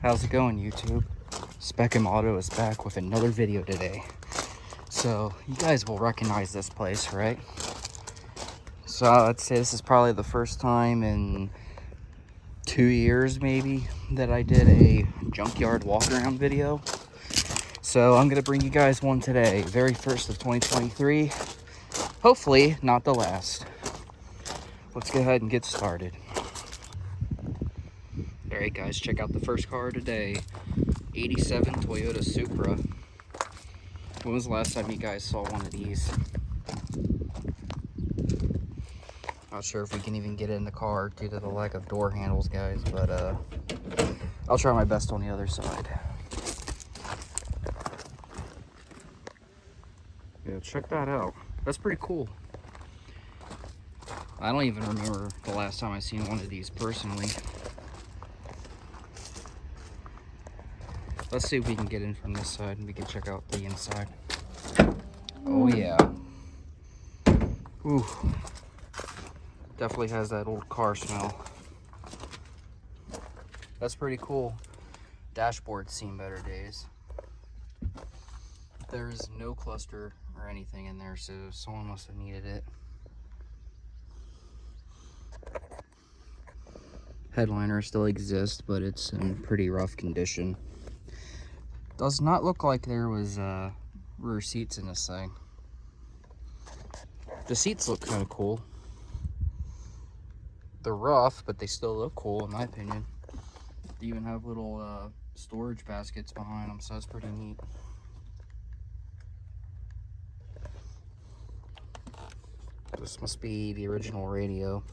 How's it going, YouTube? Spec'em Auto is back with another video today. So, you guys will recognize this place, right? So, I'd say this is probably the first time in 2 years, maybe, that I did a junkyard walk-around video. So, I'm going to bring you guys one today. Very first of 2023. Hopefully, not the last. Let's go ahead and get started. Alright guys, check out the first car today. 87 Toyota Supra. When was the last time you guys saw one of these? Not sure if we can even get in the car due to the lack of door handles, guys, but I'll try my best on the other side. Yeah, check that out. That's pretty cool. I don't even remember the last time I seen one of these personally. Let's see if we can get in from this side and we can check out the inside. Oh yeah. Ooh. Definitely has that old car smell. That's pretty cool. Dashboard's seen better days. There's no cluster or anything in there, so someone must have needed it. Headliner still exists, but it's in pretty rough condition. Does not look like there was rear seats in this thing. The seats look kind of cool. They're rough, but they still look cool in my opinion. They even have little storage baskets behind them, so that's pretty neat. This must be the original radio.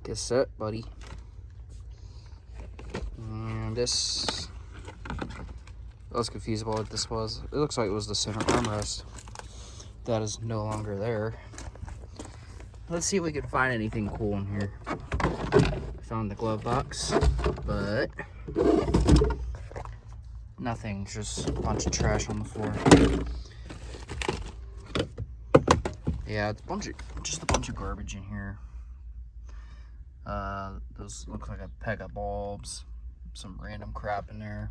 Cassette, buddy. And this, I was confused about what this was. It looks like it was the center armrest. That is no longer there. Let's see if we can find anything cool in here. Found the glove box, but nothing, just a bunch of trash on the floor. Yeah, it's just a bunch of garbage in here. Those look like a peg of bulbs, some random crap in there.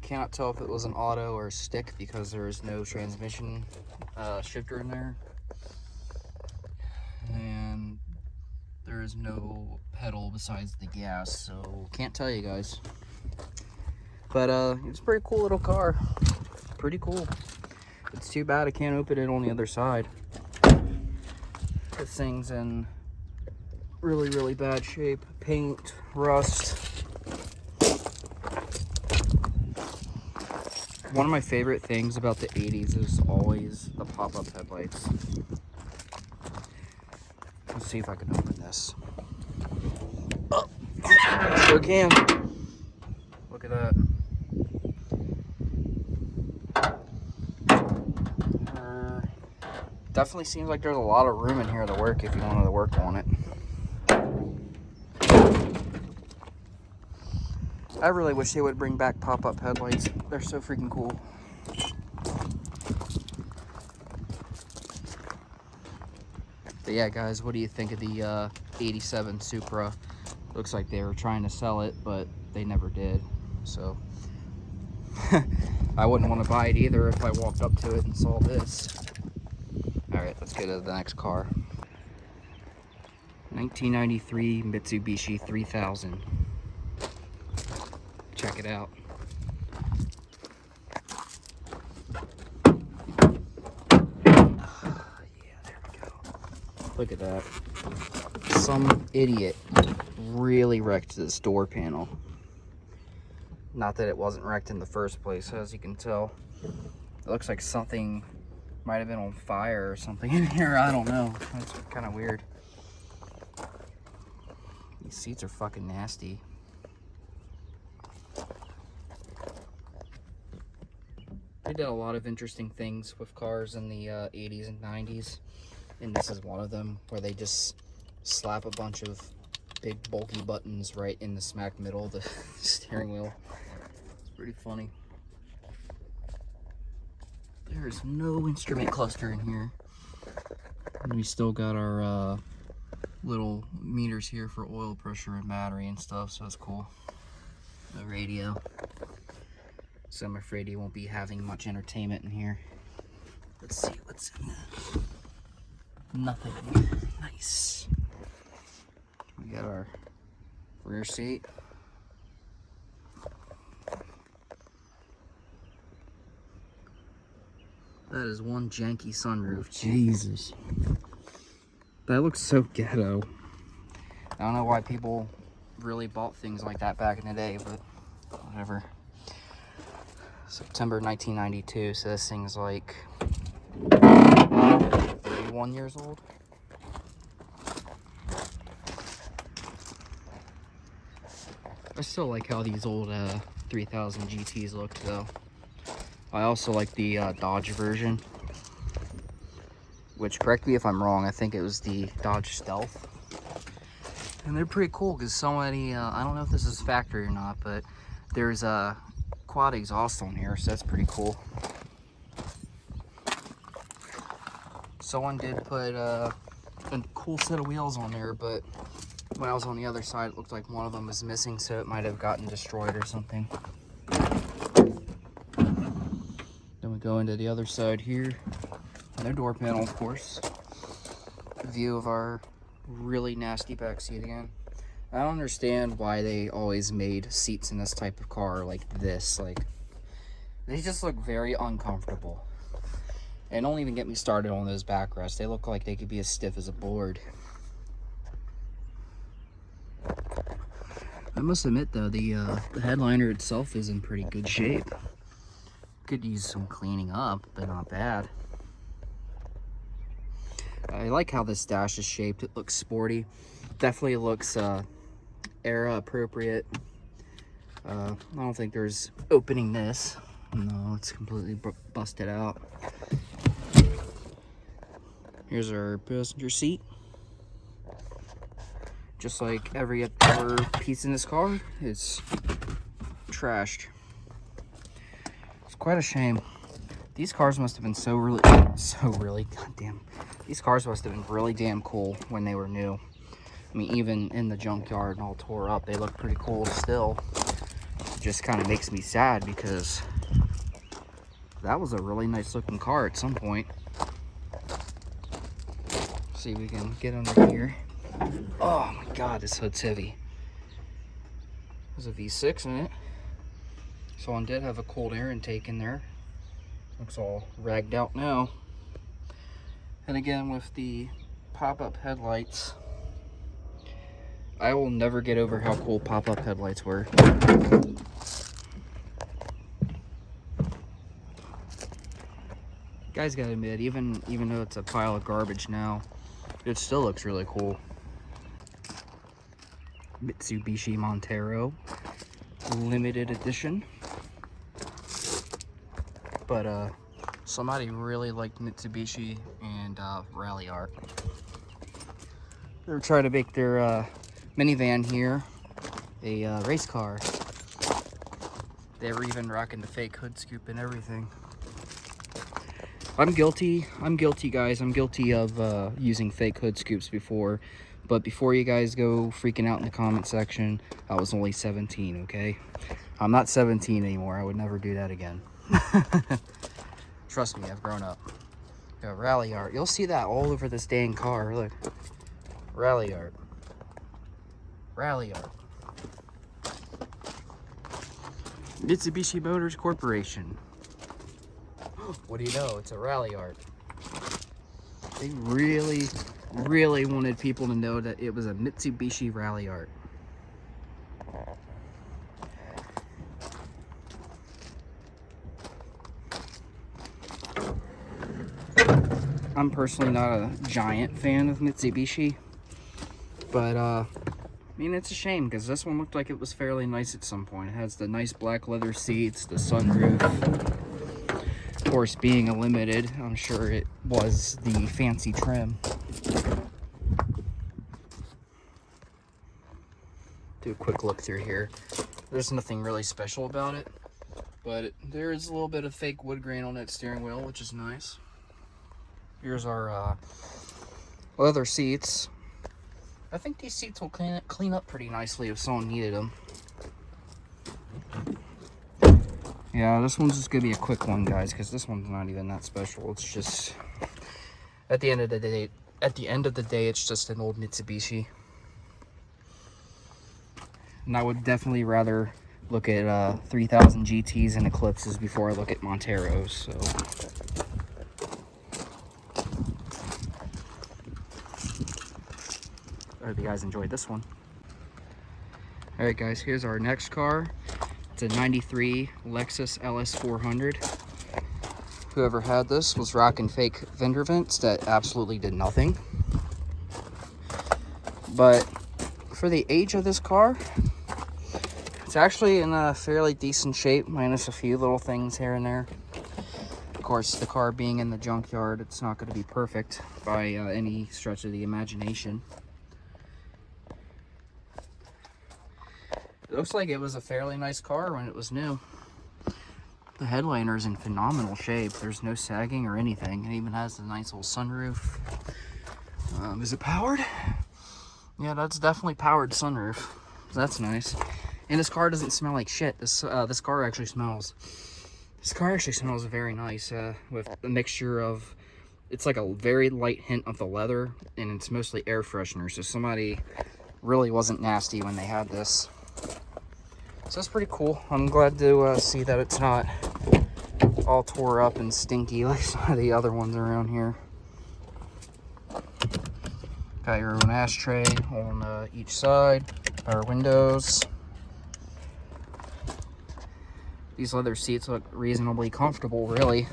Cannot tell if it was an auto or a stick because there is no transmission shifter in there. And there is no pedal besides the gas, so can't tell you guys. But it's a pretty cool little car. Pretty cool. It's too bad I can't open it on the other side. This thing's in really, really bad shape. Paint, rust. One of my favorite things about the 80s is always the pop-up headlights. Let's see if I can open this. Oh, sure can. Look at that. Definitely seems like there's a lot of room in here to work if you wanted to work on it. I really wish they would bring back pop-up headlights. They're so freaking cool. But yeah, guys, what do you think of the 87 Supra? Looks like they were trying to sell it, but they never did. So I wouldn't want to buy it either if I walked up to it and saw this. Alright, let's go to the next car. 1993 Mitsubishi 3000. Check it out. Yeah, there we go. Look at that. Some idiot really wrecked this door panel. Not that it wasn't wrecked in the first place, as you can tell. It looks like something might have been on fire or something in here. I don't know. That's kind of weird. These seats are fucking nasty. They did a lot of interesting things with cars in the 80s and 90s. And this is one of them, where they just slap a bunch of big bulky buttons right in the smack middle of the steering wheel. It's pretty funny. There is no instrument cluster in here. And we still got our little meters here for oil pressure and battery and stuff, so it's cool. The radio. So I'm afraid you won't be having much entertainment in here. Let's see what's in there. Nothing. Nice. We got our rear seat. That is one janky sunroof. Jesus. That looks so ghetto. I don't know why people really bought things like that back in the day, but whatever. September 1992, so this thing's like 31 years old. I still like how these old 3000 GTs look though. I also like the Dodge version, which, correct me if I'm wrong, I think it was the Dodge Stealth. And they're pretty cool because so many, I don't know if this is factory or not, but there's a quad exhaust on here, so that's pretty cool. Someone did put a cool set of wheels on there, but when I was on the other side, it looked like one of them was missing, so it might have gotten destroyed or something. Then we go into the other side here. No door panel, of course. View of our really nasty back seat again. I don't understand why they always made seats in this type of car like this. Like, they just look very uncomfortable. And don't even get me started on those backrests. They look like they could be as stiff as a board. I must admit though, the headliner itself is in pretty good shape. Could use some cleaning up, but not bad. I like how this dash is shaped. It looks sporty. Definitely looks era appropriate. I don't think there's opening this. No, it's completely busted out. Here's our passenger seat. Just like every other piece in this car, it's trashed. It's quite a shame. These cars must have been goddamn. These cars must have been really damn cool when they were new. I mean, even in the junkyard and all tore up, they look pretty cool still. It just kind of makes me sad because that was a really nice looking car at some point. See if we can get under here. Oh my god, this hood's heavy. There's a V6 in it. So one did have a cold air intake in there. Looks all ragged out now. And again, with the pop-up headlights, I will never get over how cool pop-up headlights were. Guys, gotta admit, even though it's a pile of garbage now, it still looks really cool. Mitsubishi Montero, limited edition. But somebody really liked Mitsubishi and Rally Art. They were trying to make their minivan here a race car. They were even rocking the fake hood scoop and everything. I'm guilty, guys. I'm guilty of using fake hood scoops before. But before you guys go freaking out in the comment section, I was only 17, okay? I'm not 17 anymore. I would never do that again. Trust me, I've grown up. Yeah, Rally Art. You'll see that all over this dang car. Look. Rally Art. Rally Art. Mitsubishi Motors Corporation. What do you know? It's a Rally Art. They really wanted people to know that it was a Mitsubishi Rally Art. I'm personally not a giant fan of Mitsubishi, but I mean, it's a shame because this one looked like it was fairly nice at some point. It has the nice black leather seats, the sunroof. Of course, being a limited, I'm sure it was the fancy trim. Do a quick look through here. There's nothing really special about it, but there is a little bit of fake wood grain on that steering wheel, which is nice. Here's our leather seats. I think these seats will clean up pretty nicely if someone needed them. Yeah, this one's just gonna be a quick one, guys, because this one's not even that special. It's just, at the end of the day, it's just an old Mitsubishi. And I would definitely rather look at 3000 GTs and Eclipses before I look at Monteros. So, I hope you guys enjoyed this one. All right, guys, here's our next car. It's a 93 Lexus LS400. Whoever had this was rocking fake fender vents that absolutely did nothing. But for the age of this car, it's actually in a fairly decent shape, minus a few little things here and there. Of course, the car being in the junkyard, it's not going to be perfect by any stretch of the imagination. It looks like it was a fairly nice car when it was new. The headliner's in phenomenal shape. There's no sagging or anything. It even has a nice little sunroof. Is it powered? Yeah, that's definitely powered sunroof. That's nice. And this car doesn't smell like shit. This car actually smells very nice, with a mixture of, it's like a very light hint of the leather, and it's mostly air freshener. So somebody really wasn't nasty when they had this. So that's pretty cool. I'm glad to see that it's not all tore up and stinky like some of the other ones around here. Got your own ashtray on each side, power windows. These leather seats look reasonably comfortable, really.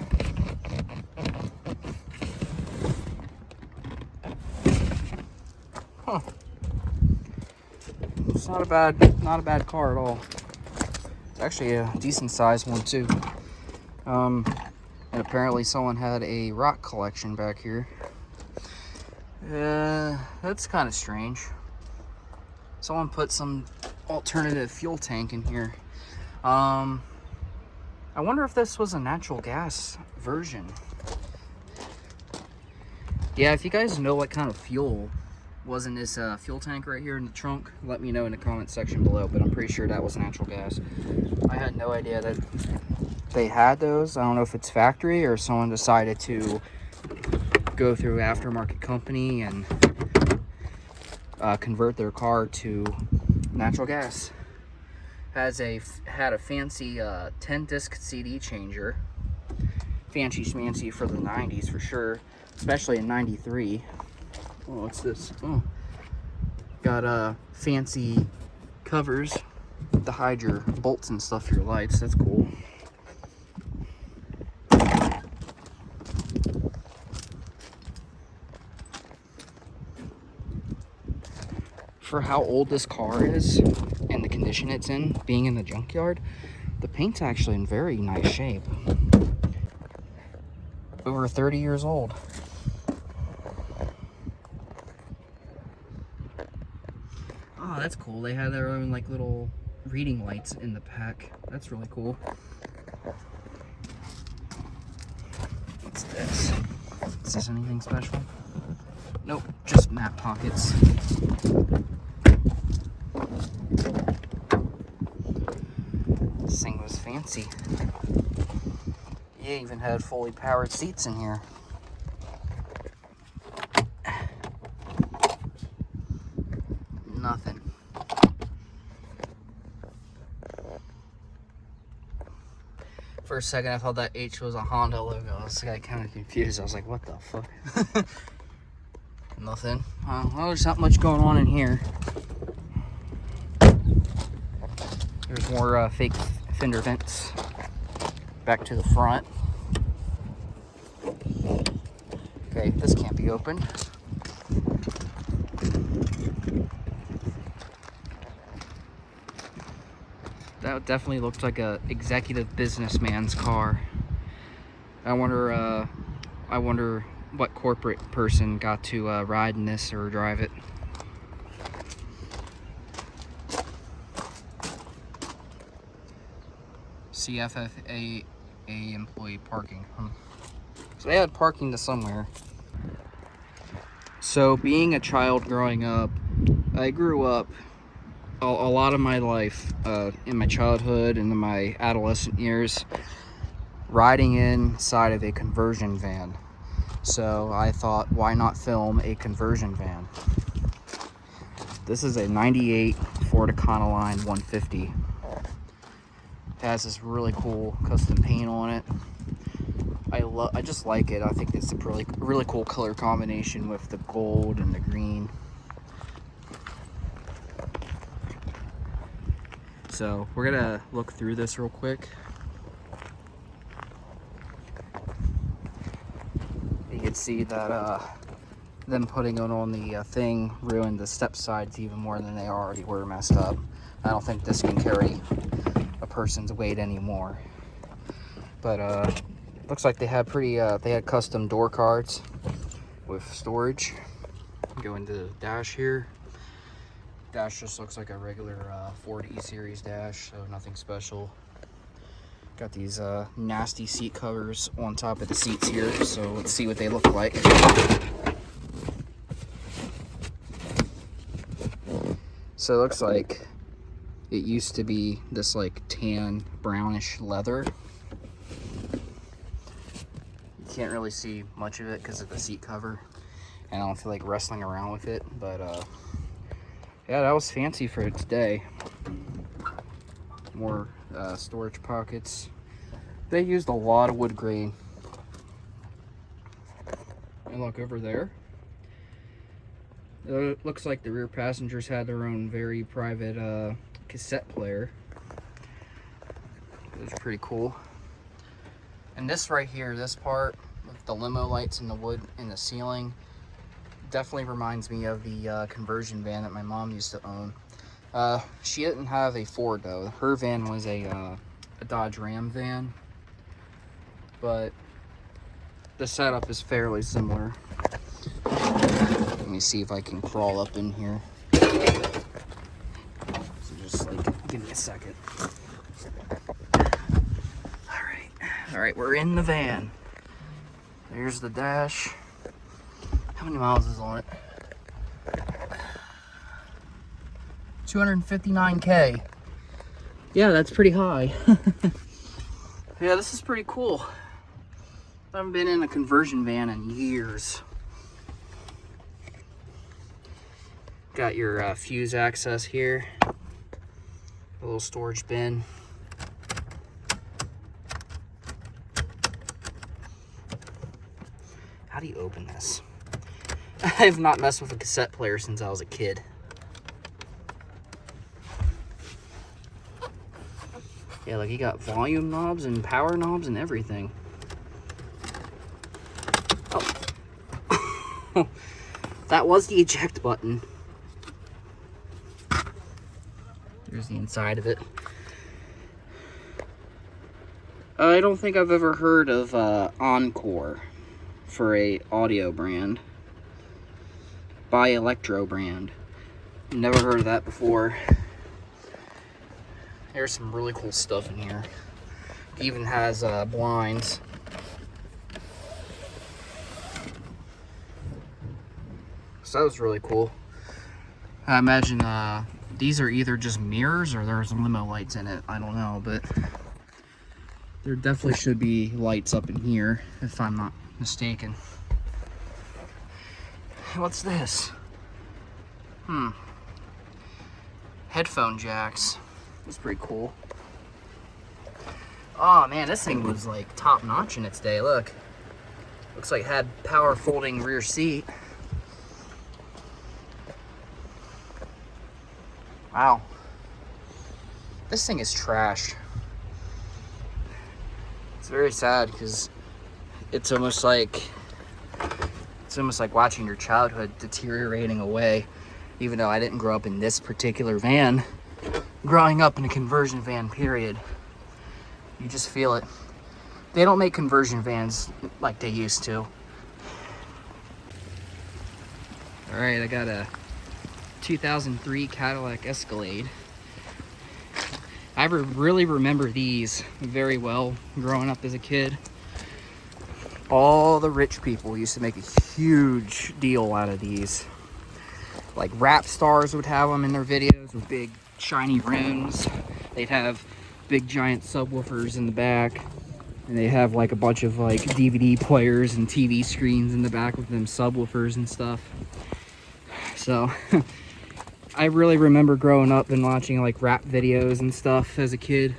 Huh. It's not a bad car at all. It's actually a decent sized one too. And apparently someone had a rock collection back here. That's kind of strange. Someone put some alternative fuel tank in here. I wonder if this was a natural gas version. Yeah, if you guys know what kind of fuel was in this fuel tank right here in the trunk, let me know in the comment section below, but I'm pretty sure that was natural gas. I had no idea that they had those. I don't know if it's factory or someone decided to go through aftermarket company and convert their car to natural gas. Had a fancy 10-disc CD changer. Fancy schmancy for the 90s for sure, especially in 93. Oh, what's this? Oh, got fancy covers to hide your bolts and stuff for your lights. That's cool. For how old this car is and the condition it's in, being in the junkyard, the paint's actually in very nice shape. Over 30 years old. Oh, that's cool. They have their own like little reading lights in the pack. That's really cool. What's this? Is this anything special? Nope, just map pockets. This thing was fancy. You even had fully powered seats in here. Nothing. For a second, I thought that H was a Honda logo. I was kind of confused. I was like, what the fuck? Nothing. Well, there's not much going on in here. There's more fake fender vents back to the front. Okay, this can't be opened. That definitely looked like a executive businessman's car. I wonder what corporate person got to ride in this or drive it. CFFA employee parking. So they had parking to somewhere. So being a child growing up I grew up a lot of my life, in my childhood and in my adolescent years, riding inside of a conversion van. So I thought, why not film a conversion van? This is a 98 Ford Econoline 150. It has this really cool custom paint on it. I just like it. I think it's a really cool color combination with the gold and the green. So we're gonna look through this real quick. You can see that them putting it on the thing ruined the step sides even more than they already were messed up. I don't think this can carry a person's weight anymore. But looks like they had they had custom door cards with storage. Go into the dash here. Dash just looks like a regular Ford E-Series dash, so nothing special. Got these nasty seat covers on top of the seats here, so let's see what they look like. So it looks like it used to be this like tan brownish leather. You can't really see much of it because of the seat cover, and I don't feel like wrestling around with it, but yeah, that was fancy for its day. More storage pockets. They used a lot of wood grain. And look over there. It looks like the rear passengers had their own very private cassette player. It was pretty cool. And this right here, this part with the limo lights and the wood in the ceiling, definitely reminds me of the conversion van that my mom used to own. She didn't have a Ford though. Her van was a Dodge Ram van, but the setup is fairly similar. Let me see if I can crawl up in here. So just like, give me a second. All right, we're in the van. There's the dash. How many miles is on it? 259K. Yeah, that's pretty high. Yeah, this is pretty cool. I haven't been in a conversion van in years. Got your fuse access here. A little storage bin. How do you open this? I have not messed with a cassette player since I was a kid. Yeah, like you got volume knobs and power knobs and everything. Oh. That was the eject button. There's the inside of it. I don't think I've ever heard of Encore for a audio brand. By Electro brand. Never heard of that before. There's some really cool stuff in here. It even has blinds. So that was really cool. I imagine these are either just mirrors or there's limo lights in it. I don't know, but there definitely should be lights up in here if I'm not mistaken. What's this? Headphone jacks. That's pretty cool. Oh man, this thing was like top notch in its day. Look. Looks like it had power folding rear seat. Wow. This thing is trashed. It's very sad because it's almost like watching your childhood deteriorating away, even though I didn't grow up in this particular van. Growing up in a conversion van, period. You just feel it. They don't make conversion vans like they used to. All right, I got a 2003 Cadillac Escalade. I really remember these very well growing up as a kid. All the rich people used to make a huge deal out of these. like rap stars would have them in their videos with big shiny rims. They'd have big giant subwoofers in the back, and they have like a bunch of like DVD players and TV screens in the back with them subwoofers and stuff. So I really remember growing up and watching like rap videos and stuff as a kid,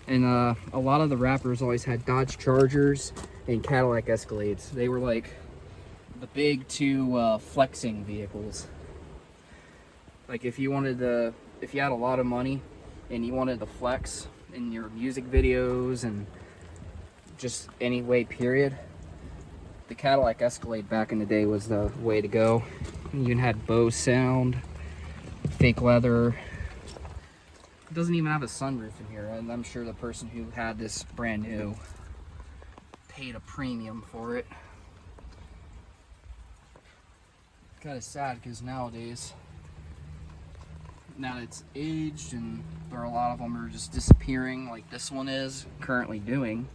and a lot of the rappers always had Dodge Chargers and Cadillac Escalades. They were like the big two flexing vehicles. Like if you wanted to, if you had a lot of money and you wanted to flex in your music videos and just any way period, the Cadillac Escalade back in the day was the way to go. You even had Bose sound, fake leather. It doesn't even have a sunroof in here, and I'm sure the person who had this brand new paid a premium for it. Kind of sad because nowadays, now that it's aged and there are a lot of them are just disappearing, like this one is currently doing.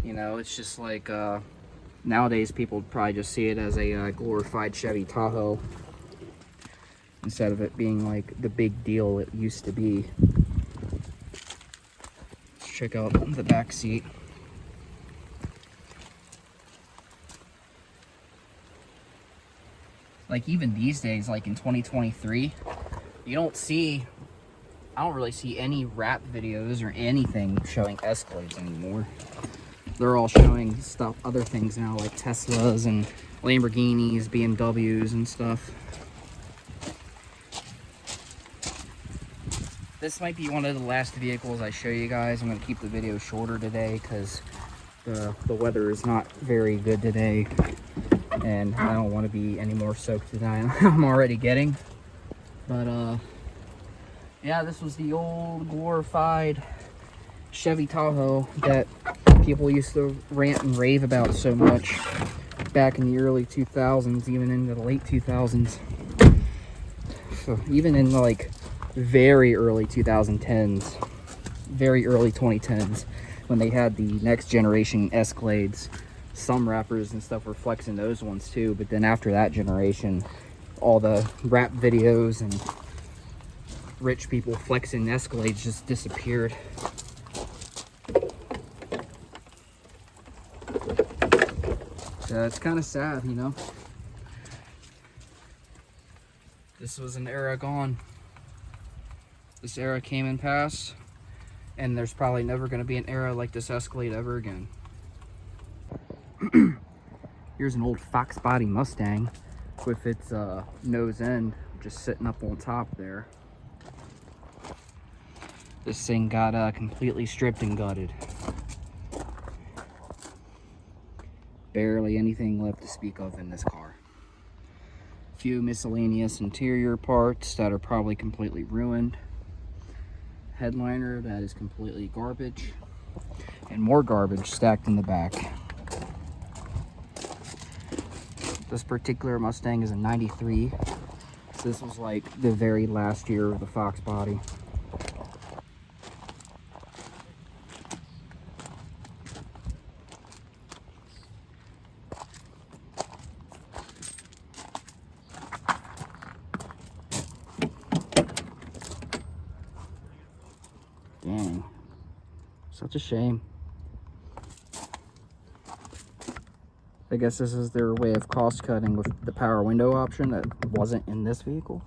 You know, it's just like nowadays people would probably just see it as a glorified Chevy Tahoe instead of it being like the big deal it used to be. Let's check out the back seat. Like even these days, like in 2023, you don't see, I don't really see any rap videos or anything showing Escalades anymore. They're all showing stuff, other things now, like Teslas and Lamborghinis, BMWs and stuff. This might be one of the last vehicles I show you guys. I'm going to keep the video shorter today because the weather is not very good today, and I don't want to be any more soaked than I'm already getting. But yeah, this was the old glorified Chevy Tahoe that people used to rant and rave about so much back in the early 2000s, even into the late 2000s. So even in like very early 2010s, very early 2010s, when they had the next generation Escalades, some rappers and stuff were flexing those ones too. But then after that generation, all the rap videos and rich people flexing Escalades just disappeared. So it's kind of sad, you know. This was an era gone. This era came and passed, and there's probably never going to be an era like this Escalade ever again. Here's an old Fox body Mustang with its nose end just sitting up on top there. This thing got completely stripped and gutted. Barely anything left to speak of in this car. A few miscellaneous interior parts that are probably completely ruined. Headliner that is completely garbage. And more garbage stacked in the back. This particular Mustang is a 93. So this was like the very last year of the Fox body. Dang, such a shame. I guess this is their way of cost cutting with the power window option that wasn't in this vehicle.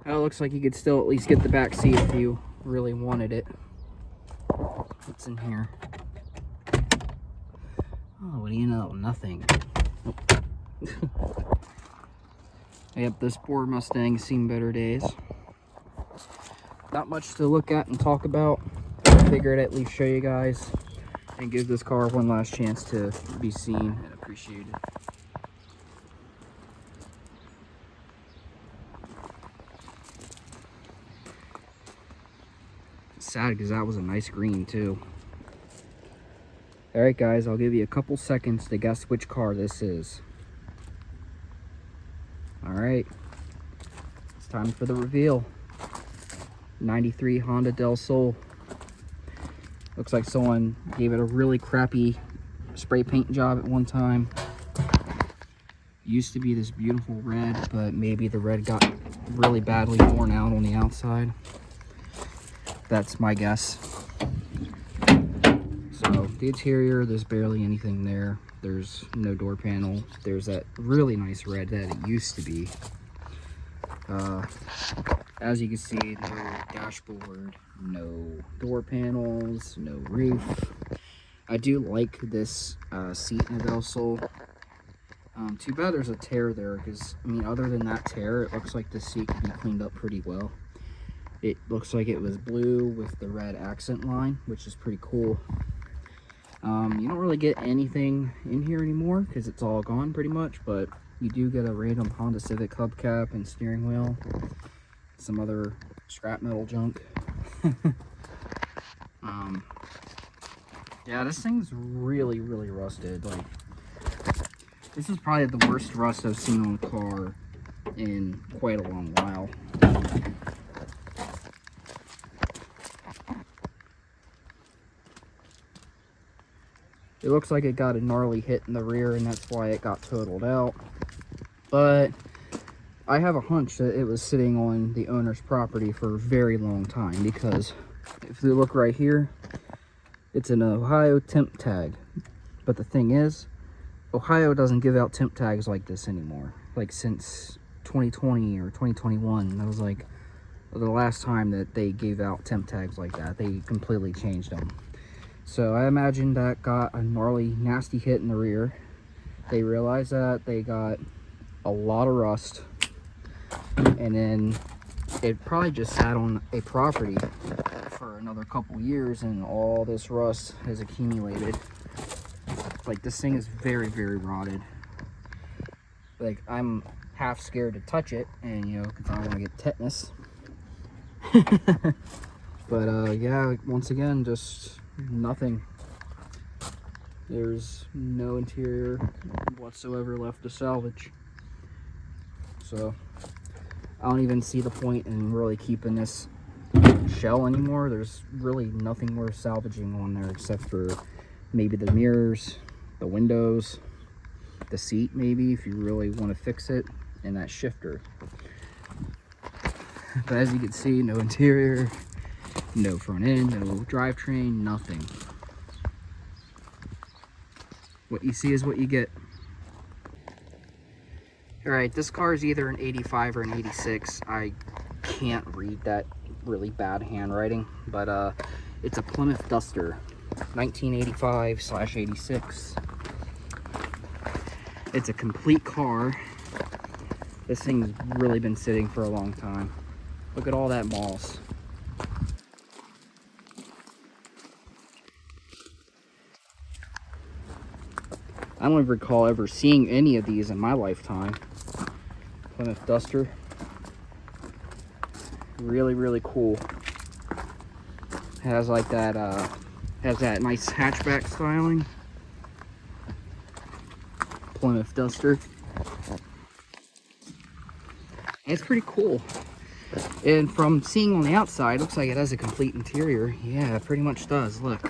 Oh, it looks like you could still at least get the back seat if you really wanted it. What's in here? Oh, what do you know? Nothing. Nope. Yep, this poor Mustang's seen better days. Not much to look at and talk about. I figured I'd at least show you guys and give this car one last chance to be seen and appreciated. It's sad because that was a nice green too. Alright guys, I'll give you a couple seconds to guess which car this is. Alright, it's time for the reveal. 93 Honda Del Sol. Looks like someone gave it a really crappy spray paint job at one time. Used to be this beautiful red, but maybe the red got really badly worn out on the outside. That's my guess. So the interior, there's barely anything there. There's no door panel. There's that really nice red that it used to be. As you can see, no dashboard, no door panels, no roof. I do like this seat in the Capsule. Too bad there's a tear there, because I mean, other than that tear, it looks like the seat could be cleaned up pretty well. It looks like it was blue with the red accent line, which is pretty cool. You don't really get anything in here anymore because it's all gone pretty much, but you do get a random Honda Civic hubcap and steering wheel, some other scrap metal junk. Yeah, this thing's really rusted. Like, this is probably the worst rust I've seen on a car in quite a long while. It looks like it got a gnarly hit in the rear, and that's why it got totaled out. But I have a hunch that it was sitting on the owner's property for a very long time, because if you look right here, it's an Ohio temp tag. But the thing is, Ohio doesn't give out temp tags like this anymore. Like since 2020 or 2021, that was like the last time that they gave out temp tags like that. They completely changed them. So I imagine that got a gnarly, nasty hit in the rear. They realized that they got a lot of rust, and then it probably just sat on a property for another couple years, and all this rust has accumulated. Like, this thing is very rotted. Like, I'm half scared to touch it, and you know, because I don't want to get tetanus. But yeah, once again, just nothing. There's no interior whatsoever left to salvage. So I don't even see the point in really keeping this shell anymore. There's really nothing worth salvaging on there except for maybe the mirrors, the windows, the seat maybe if you really want to fix it, and that shifter. But as you can see, no interior, no front end, no drivetrain, nothing. What you see is what you get. Alright, this car is either an 85 or an 86. I can't read that really bad handwriting, but it's a Plymouth Duster, 1985/86. It's a complete car. This thing's really been sitting for a long time. Look at all that moss. I don't even recall ever seeing any of these in my lifetime. Plymouth Duster. Really cool. Has like that has that nice hatchback styling. Plymouth Duster. It's pretty cool. And from seeing on the outside, looks like it has a complete interior. Yeah, it pretty much does. Look.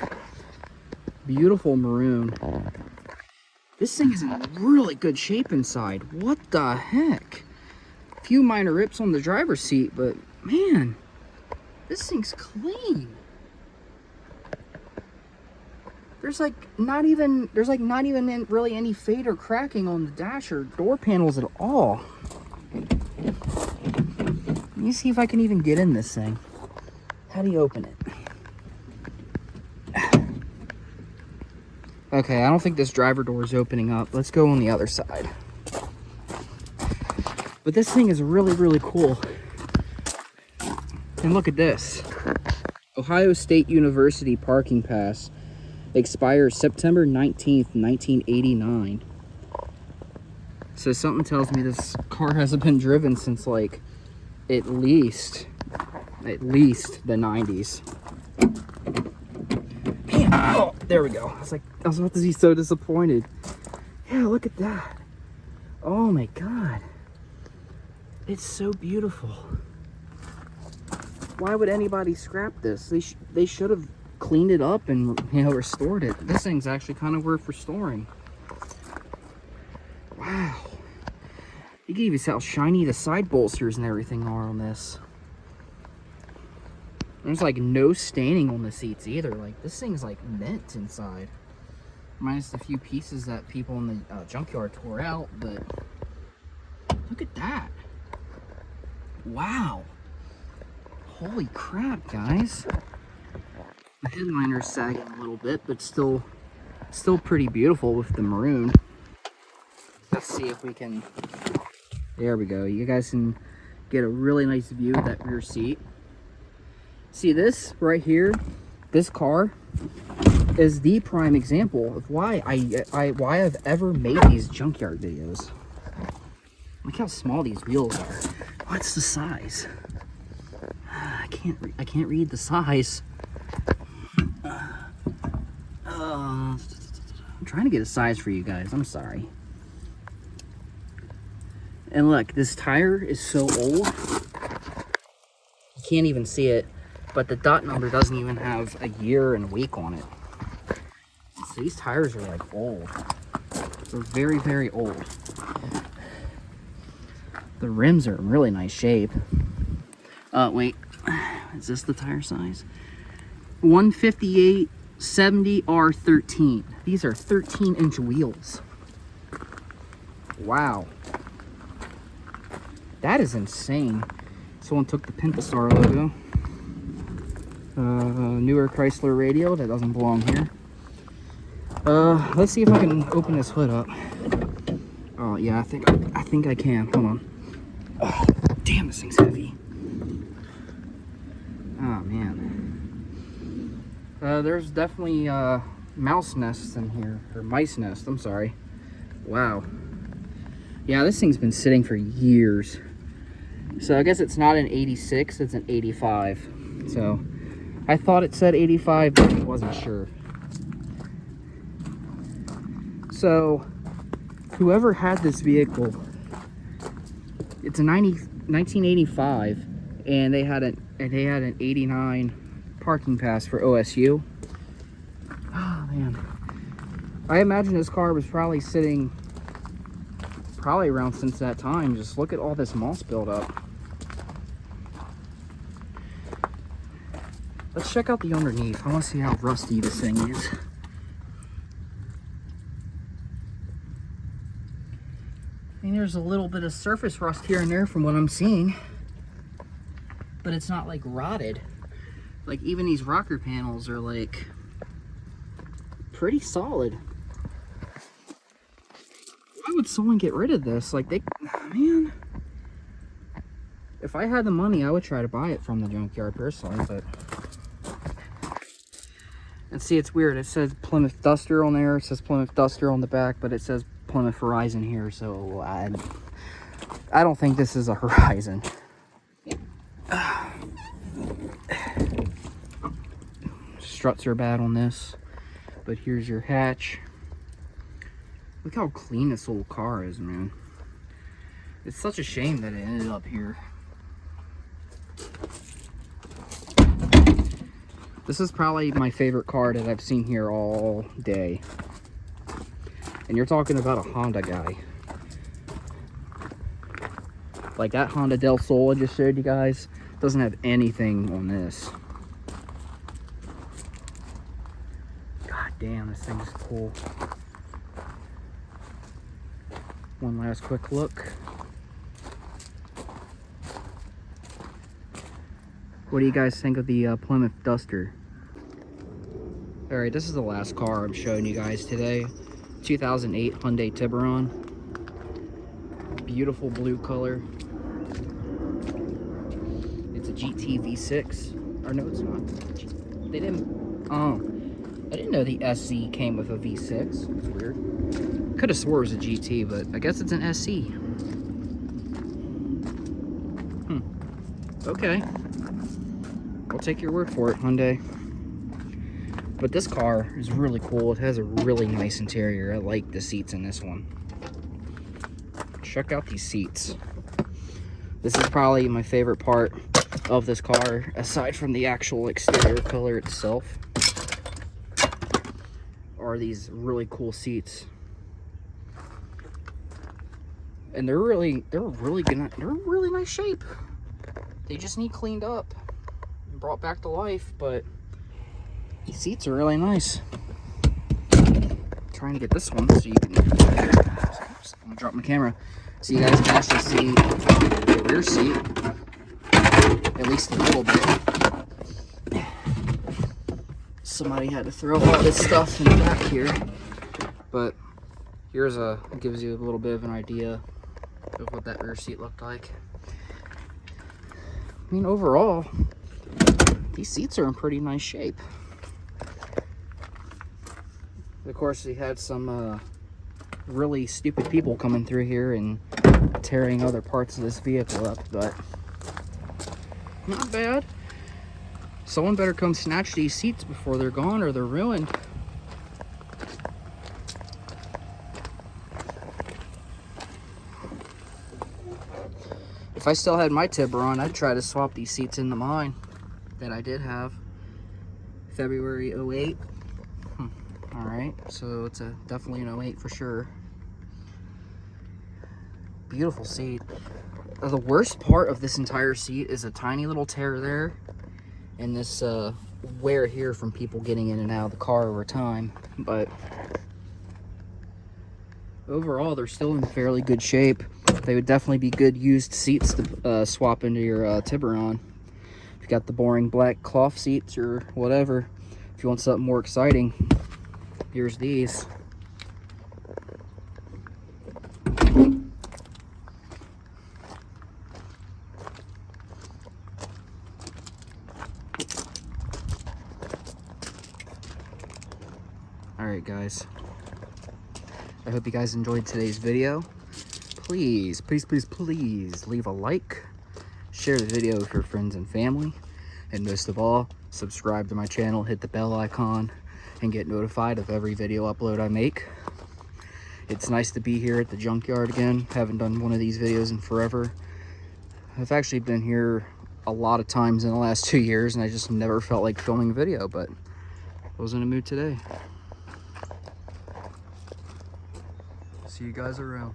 Beautiful maroon. This thing is in really good shape inside. What the heck? A few minor rips on the driver's seat, but man, this thing's clean. There's not even really any fade or cracking on the dash or door panels at all. Let me see if I can even get in this thing. How do you open it? Okay, I don't think this driver door is opening up. Let's go on the other side. But this thing is really cool. And look at this. Ohio State University parking pass expires September 19th, 1989. So something tells me this car hasn't been driven since like at least the 90s. Man, oh, there we go. I was about to be so disappointed. Yeah, look at that. Oh my god. It's so beautiful. Why would anybody scrap this? They should have cleaned it up and, you know, restored it. This thing's actually kind of worth restoring. Wow. You can even see how shiny the side bolsters and everything are on this. There's like no staining on the seats either. Like this thing's like mint inside. Minus a few pieces that people in the junkyard tore out, but look at that. Wow. Holy crap, guys. The headliner's sagging a little bit, but still pretty beautiful with the maroon. Let's see if we can, there we go. You guys can get a really nice view of that rear seat. See this right here, this car is the prime example of why why I've ever made these junkyard videos. Look how small these wheels are. What's the size? I can't read the size. I'm trying to get a size for you guys. I'm sorry. And look, this tire is so old. You can't even see it, but the dot number doesn't even have a year and a week on it. So these tires are like old. They're very, very old. The rims are in really nice shape. Wait, is this the tire size? 158/70 R13. These are 13-inch wheels. Wow. That is insane. Someone took the Pentastar logo. Newer Chrysler radio that doesn't belong here. Let's see if I can open this hood up. Oh yeah, I think I can. Hold on. Oh, damn, this thing's heavy. Oh man. There's definitely mouse nests in here, or mice nest. I'm sorry. Wow. Yeah, this thing's been sitting for years. So I guess it's not an 86, it's an 85. So I thought it said 85, but I wasn't sure. So whoever had this vehicle, it's a 1985, and they had an 89 parking pass for OSU. Oh man. I imagine this car was probably sitting around since that time. Just look at all this moss buildup. Let's check out the underneath. I want to see how rusty this thing is. I mean, there's a little bit of surface rust here and there from what I'm seeing, but it's not like rotted. Like even these rocker panels are like pretty solid. Why would someone get rid of this? Like man, if I had the money, I would try to buy it from the junkyard personally, but. And see, it's weird. It says Plymouth Duster on there. It says Plymouth Duster on the back, but it says Plymouth Horizon here. So I don't think this is a Horizon. Struts are bad on this, but here's your hatch. Look how clean this little car is, man. It's such a shame that it ended up here. This is probably my favorite car that I've seen here all day. And you're talking about a Honda guy. Like that Honda Del Sol I just showed you guys doesn't have anything on this. God damn, this thing's cool. One last quick look. What do you guys think of the Plymouth Duster? Alright, this is the last car I'm showing you guys today. 2008 Hyundai Tiburon. Beautiful blue color. It's a GT V6. Or no, it's not. They didn't... Oh. I didn't know the SC came with a V6. It's weird. Could have swore it was a GT, but I guess it's an SC. Okay. I'll take your word for it, Hyundai. But this car is really cool. It has a really nice interior. I like the seats in this one. Check out these seats. This is probably my favorite part of this car, aside from the actual exterior color itself, are these really cool seats. And they're really nice shape. They just need cleaned up and brought back to life, but these seats are really nice. Trying to get this one so you can, oops, I'm gonna drop my camera so you guys can actually see the rear seat, at least a little bit. Somebody had to throw all this stuff in the back here, but here's gives you a little bit of an idea of what that rear seat looked like. I mean, overall, these seats are in pretty nice shape. Of course, we had some really stupid people coming through here and tearing other parts of this vehicle up, but not bad. Someone better come snatch these seats before they're gone or they're ruined. If I still had my Tiburon, I'd try to swap these seats into mine that I did have. February 08. Alright, so it's definitely an 08 for sure. Beautiful seat. The worst part of this entire seat is a tiny little tear there, and this wear here from people getting in and out of the car over time. But overall, they're still in fairly good shape. They would definitely be good used seats to swap into your Tiburon. If you got the boring black cloth seats or whatever, if you want something more exciting, here's these. Alright guys, I hope you guys enjoyed today's video. Please, please, please, please leave a like, share the video with your friends and family, and most of all, subscribe to my channel, hit the bell icon, and get notified of every video upload I make. It's nice to be here at the junkyard again. Haven't done one of these videos in forever. I've actually been here a lot of times in the last 2 years, and I just never felt like filming a video, but I was in a mood today. See you guys around.